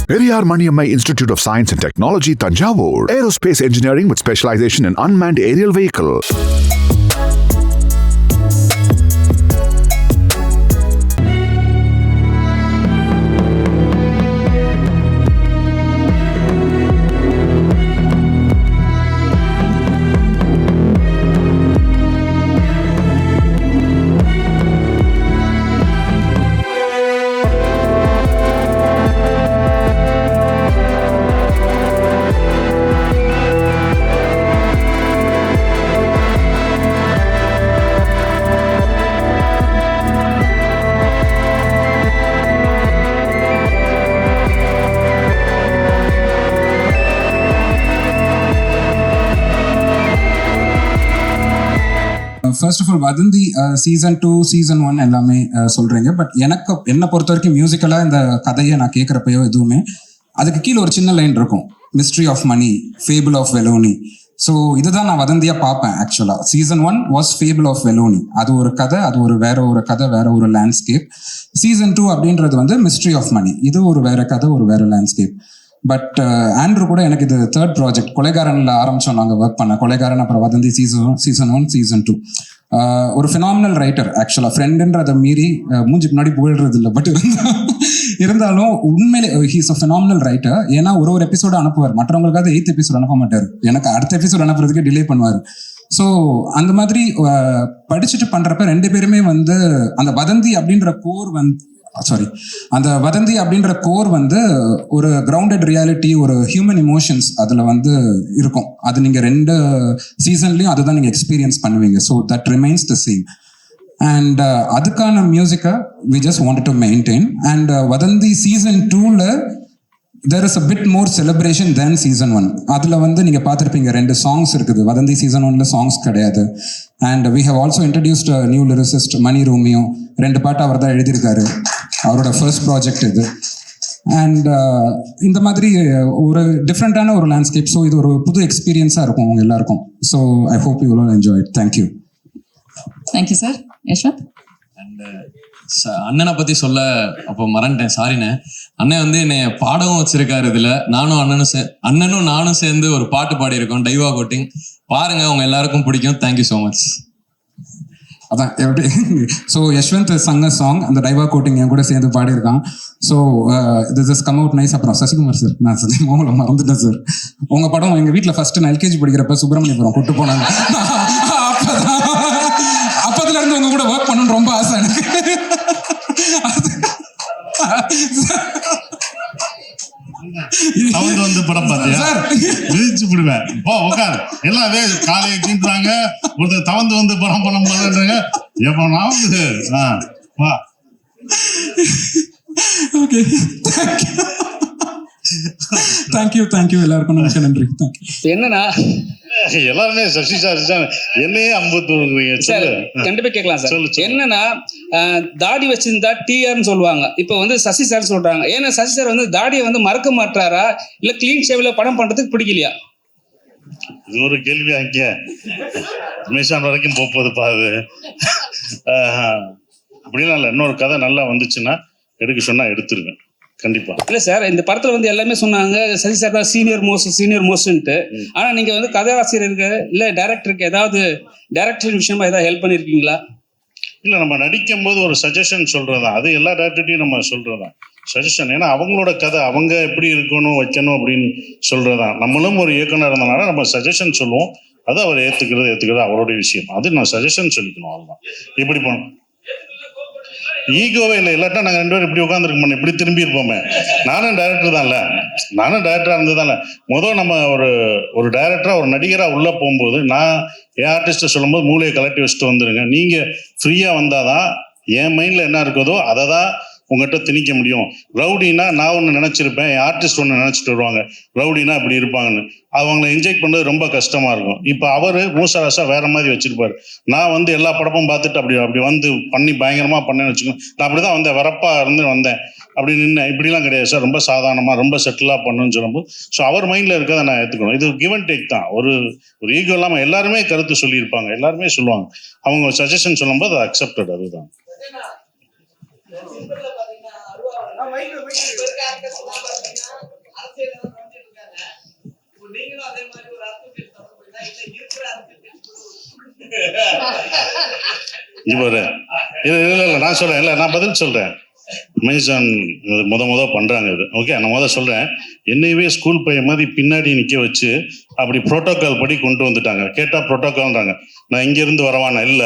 Periyar Maniammai Institute of Science and Technology, Tanjavur. Aerospace engineering with specialization in unmanned aerial vehicle. First of all Vadhandhi season 2 season 1 எல்லாமே சொல்கிறீங்க. But என்னை பொறுத்த வரைக்கும் மியூசிக்கலாக இந்த கதையை நான் கேட்குறப்பையோ எதுவுமே அதுக்கு கீழே ஒரு சின்ன லைன் இருக்கும், mystery of money, fable of Velonie. So இதுதான் நான் வதந்தியாக பார்ப்பேன். ஆக்சுவலாக season 1 was fable of Velonie, அது ஒரு கதை, அது ஒரு வேற ஒரு கதை, வேற ஒரு லேண்ட்ஸ்கேப். சீசன் 2 அப்படின்றது வந்து மிஸ்ட்ரி ஆஃப் மணி, இது ஒரு வேற கதை, ஒரு வேற லேண்ட்ஸ்கேப். பட் ஆண்ட்ரூ கூட எனக்கு இது தேர்ட் ப்ராஜெக்ட். கொலைகாரனில் ஆரம்பித்தோம் நாங்கள் ஒர்க் பண்ண. கொலைகாரன், அப்புறம் வதந்தி சீசன் 1 சீசன் 2. ஒரு ஃபினாமினல் ரைட்டர் ஆக்சுவலாக. ஃப்ரெண்டுன்றதை மீறி மூஞ்சி முன்னாடி போயிடுறது இல்லை, பட் இருந்தாலும் உண்மையிலே ஹீஸ் அ ஃபினாமினல் ரைட்டர். ஏன்னா ஒரு எபிசோடு அனுப்புவார், மற்றவங்களுக்காவது 8th எபிசோட் அனுப்ப மாட்டார், எனக்கு அடுத்த எபிசோட் அனுப்புறதுக்கு டிலே பண்ணுவார். ஸோ அந்த மாதிரி படிச்சுட்டு பண்ணுறப்ப ரெண்டு பேருமே வந்து அந்த வதந்தி அப்படின்ற கோர் அந்த வதந்தி அப்படின்ற கோர் வந்து ஒரு கிரவுண்டட் ரியாலிட்டி, ஒரு ஹியூமன் இமோஷன்ஸ் அதில் வந்து இருக்கும். அது நீங்கள் 2 சீசன்லையும் அதுதான் நீங்கள் எக்ஸ்பீரியன்ஸ் பண்ணுவீங்க. So that remains the same. And அதுக்கான மியூசிக்கை we just wanted to maintain. And Vadhandhi season 2ல there is a bit more celebration than season 1. அதில் வந்து நீங்கள் பார்த்துருப்பீங்க 2 songs இருக்குது. வதந்தி சீசன் 1ல சாங்ஸ் கிடையாது. And we have also introduced a new lyricist, Mani Romeo. 2 பாட்டு அவர் தான் எழுதியிருக்காரு, அவரோட ஃபர்ஸ்ட் ப்ராஜெக்ட் இது. அண்ட் இந்த மாதிரி ஒரு டிஃப்ரெண்ட்டான ஒரு லேண்ட்ஸ்கேப். ஸோ இது ஒரு புது எக்ஸ்பீரியன்ஸாக இருக்கும் அவங்க எல்லாருக்கும். So I hope you will enjoy it. Thank you. Thank you, sir. Yashwanth. அண்ட் அண்ணனை பற்றி சொல்ல அப்போ மறந்துட்டேன், சாரிண்ணே. அண்ணன் வந்து என்னை பாடவும் வச்சிருக்காரு. இதில் அண்ணனும் நானும் சேர்ந்து ஒரு பாட்டு பாடியிருக்கோம், டைவா கோட்டிங். பாருங்க, உங்க எல்லாருக்கும் பிடிக்கும். Thank you so much. அதான் எப்படி ஸோ யஷ்வந்த் சங்க சாங் அந்த டைவா கோட்டிங் என் கூட சேர்ந்து பாடியிருக்கான். So this is come out nice. அப்புறம் சசிகுமார் சார், நான் மோகலை மறந்துட்டேன் சார். உங்கள் படம் எங்கள் வீட்டில் ஃபர்ஸ்ட் நான் எல்கேஜி படிக்கிறப்ப சுப்பிரமணியபுரம் கூட்டு போனாங்க. அப்பத்துல இருந்து உங்க கூட ஒர்க் பண்ணணும்னு ரொம்ப ஆசை எனக்கு. தவந்து வந்து படம் பார்த்தியா விரிச்சு விடுவேன். உட்காரு, எல்லாமே காலையை கீழ்றாங்க. ஒருத்தர் தவந்து வந்து படம் பண்ண போறாங்க. எப்பனாவது வா. ஓகே, தேங்க்யூ எல்லாருக்கும் நமக்கு நன்றி. என்னன்னா எல்லாருமே சசி சார் என்னையே சார் கண்டிப்பா கேட்கலாம் சார். என்னன்னா தாடி வச்சிருந்தா டிஆர்னு சொல்லுவாங்க, இப்போ வந்து சசி சார் சொல்றாங்க. ஏன்னா சசி சார் வந்து தாடியை வந்து மறக்க மாட்டாரா, இல்ல கிளீன் ஷேவ்ல படம் பண்றதுக்கு பிடிக்கலையா? இது ஒரு கேள்வி. அங்கே மேஷான் வரைக்கும் போகுது பாது. அப்படிலாம் இல்லை, இன்னொரு கதை நல்லா வந்துச்சுன்னா எடுக்க சொன்னா எடுத்துருவேன் கண்டிப்பா. இல்ல சார், இந்த படத்துல வந்து எல்லாமே சொன்னாங்க சசி சார் தான் சீனியர் மோஸ்ட்ன்ட்டு. ஆனா நீங்க வந்து கதாசிரியருக்கு இல்ல டைரக்டருக்கு ஏதாவது டைரக்டர் விஷயமா ஏதாவது ஹெல்ப் பண்ணிருக்கீங்களா? இல்ல, நம்ம நடிக்கும் போது ஒரு சஜஷன் சொல்றதா, அது எல்லா டேரக்டர்ட்டையும் நம்ம சொல்றதா சஜஷன். ஏன்னா அவங்களோட கதை அவங்க எப்படி இருக்கணும் வைக்கணும் அப்படின்னு சொல்றதா. நம்மளும் ஒரு இயக்குனர் இருந்தனால நம்ம சஜஷன் சொல்லுவோம், அது அவர் ஏத்துக்கிறது அவருடைய விஷயம். அது நான் சஜஷன் சொல்லிக்கணும், அவ்வளவுதான். இப்படி போனோம் ஈகோவே இல்லை. இல்லாட்டா நாங்கள் 2 பேரும் இப்படி உட்காந்துருக்க மாட்டோம், இப்படி திரும்பி இருப்போமே. நானும் டைரக்டர் தான்ல, நானும் டைரக்டராக இருந்ததான்ல. நம்ம ஒரு டைரக்டராக ஒரு நடிகராக உள்ளே போகும்போது நான் என் ஆர்டிஸ்ட்டை சொல்லும்போது மூளையை கலட்டி வச்சுட்டு வந்துடுங்க. நீங்கள் ஃப்ரீயாக வந்தால் தான் என் மைண்டில் என்ன இருக்குதோ அதை தான் உங்கள்கிட்ட திணிக்க முடியும். ரவுடினா நான் ஒன்று நினச்சிருப்பேன், என் ஆர்டிஸ்ட் ஒன்று நினச்சிட்டு வருவாங்க, ரவுடினா இப்படி இருப்பாங்கன்னு. அவங்கள இன்ஜெக்ட் பண்ணுறது ரொம்ப கஷ்டமாக இருக்கும். இப்போ அவர் மூசராசா வேற மாதிரி வச்சிருப்பாரு. நான் வந்து எல்லா படமும் பார்த்துட்டு அப்படி வந்து பண்ணி பயங்கரமாக பண்ணேன்னு வச்சுக்கோங்க. நான் அப்படி தான் வந்தேன், வரப்பாக வந்தேன், அப்படி நின்று. இப்படிலாம் கிடையாது சார், ரொம்ப சாதாரணமாக ரொம்ப செட்டிலாக பண்ணுன்னு சொல்லும்போது ஸோ அவர் மைண்டில் இருக்கிறத நான் ஏற்றுக்கணும். இது கிவ் அண்ட் டேக் தான். ஒரு ஈகோ இல்லாமல் எல்லாருமே கருத்து சொல்லியிருப்பாங்க, எல்லாருமே சொல்லுவாங்க. அவங்க சஜஷன் சொல்லும்போது அது அக்செப்டட். அதுதான் இவர் இல்லை நான் சொல்றேன், இல்லை நான் பதில் சொல்றேன். அமேசான் முத பண்றாங்க இது, ஓகே. நான் சொல்றேன், என்னையவே ஸ்கூல் பையன் மாதிரி பின்னாடி நிக்க வச்சு அப்படி புரோட்டோகால் படி கொண்டு வந்துட்டாங்க. கேட்டா புரோட்டோகால்ன்றாங்க. நான் இங்க இருந்து வரவானா, இல்ல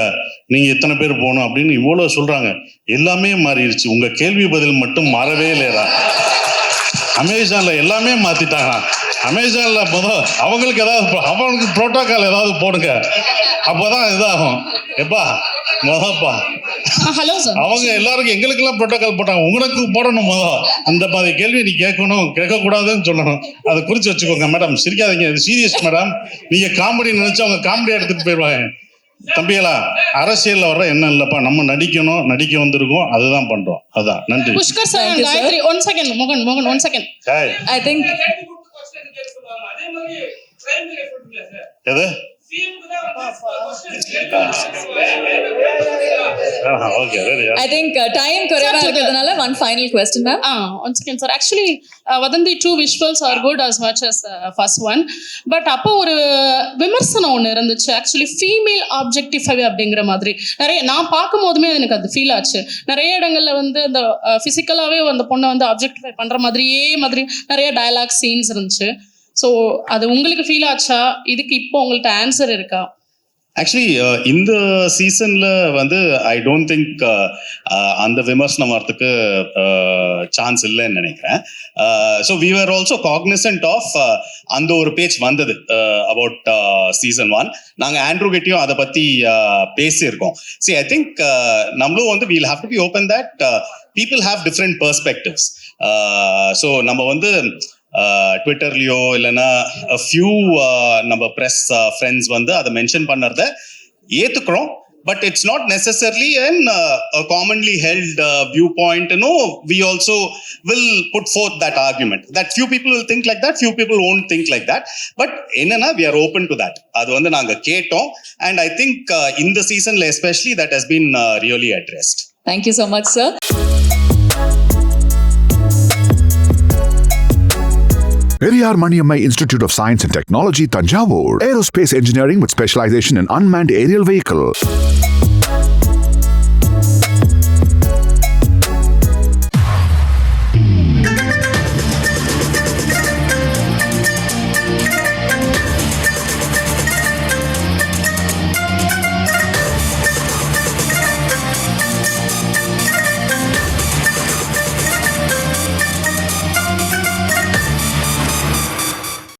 நீங்க இத்தனை பேர் போகணும் அப்படின்னு இவ்வளவு சொல்றாங்க. எல்லாமே மாறிடுச்சு. உங்க கேள்வி பதில் மட்டும் மாறவே இல்லையா? அமேசான்ல எல்லாமே மாத்திட்டாங்க. அமேசான்ல அவங்களுக்கு புரோட்டோகால் ஏதாவது போடுங்க, அப்போதான் இதாகும். எப்பா முதப்பா ஹலோ சார். அவங்க எல்லாருக்கும் எங்களுக்கெல்லாம் புரோட்டோகால் போட்டாங்க, உங்களுக்கு போடணும். அந்த மாதிரி கேள்வி நீ கேட்கணும், கேட்கக்கூடாதுன்னு சொல்லணும். அதை குறிச்சு வச்சுக்கோங்க மேடம். சிரிக்காதீங்க, இது சீரியஸ் மேடம். நீங்க காமெடி நினைச்சு அவங்க காமெடியா எடுத்துட்டு போயிடுவாங்க. தம்பிகளா, அரசியல்ல வர்ற என்ன இல்லப்பா, நம்ம நடிக்கணும், நடிக்க வந்திருக்கோம், அதுதான் பண்றோம். அதான். நன்றி. Pushkar sir, Gayathri, 1 second. மோகன் 1 செகண்ட். I think எது time குறைவா இருக்கிறதுனால one final question, ma'am. 1 second sir. Actually, Vadanthi 2 visuals are good as much as first one. But அப்போ ஒரு விமர்சனம் ஒன்று இருந்துச்சு. ஆக்சுவலி ஃபீமேல் ஆப்ஜெக்டிஃபை அப்படிங்கிற மாதிரி நிறைய நான் பார்க்கும் போதுமே எனக்கு அது ஃபீல் ஆச்சு. நிறைய இடங்கள்ல வந்து அந்த ஃபிசிக்கலாகவே அந்த பொண்ணை வந்து ஆப்ஜெக்டிஃபை பண்ற மாதிரியே நிறைய டயலாக் சீன்ஸ் இருந்துச்சு. ஸோ அது உங்களுக்கு ஃபீல் ஆச்சா? இதுக்கு இப்போ உங்கள்கிட்ட ஆன்சர் இருக்கா? ஆக்சுவலி இந்த சீசன்ல வந்து ஐ டோன்ட் திங்க் அந்த விமர்சனம் வரத்துக்கு சான்ஸ் இல்லைன்னு நினைக்கிறேன். So we are also cognizant of அந்த ஒரு பேஜ் வந்தது அபவுட் சீசன் 1. நாங்கள் ஆண்ட்ரூ கிட்டையும் அதை பற்றி பேசியிருக்கோம். சி ஐ திங்க் நம்மளும் வந்து we'll have to be open that people have different perspectives. So நம்ம வந்து ட்விட்டர்லையோ இல்லைன்னா ஃபியூ நம்ம ப்ரெஸ் ஃப்ரெண்ட்ஸ் வந்து அதை மென்ஷன் பண்ணுறத ஏற்றுக்கிறோம். But it's not necessarily a commonly held viewpoint. We also will put forth that argument that few people will think like that, few people won't think like that. But we are open to that. அது வந்து நாங்க கேட்டோம். And I think in the season especially that has been really addressed. Thank you so much, sir. Periyar Maniammai Institute of Science and Technology, Tanjavur. Aerospace engineering with specialization in unmanned aerial vehicle.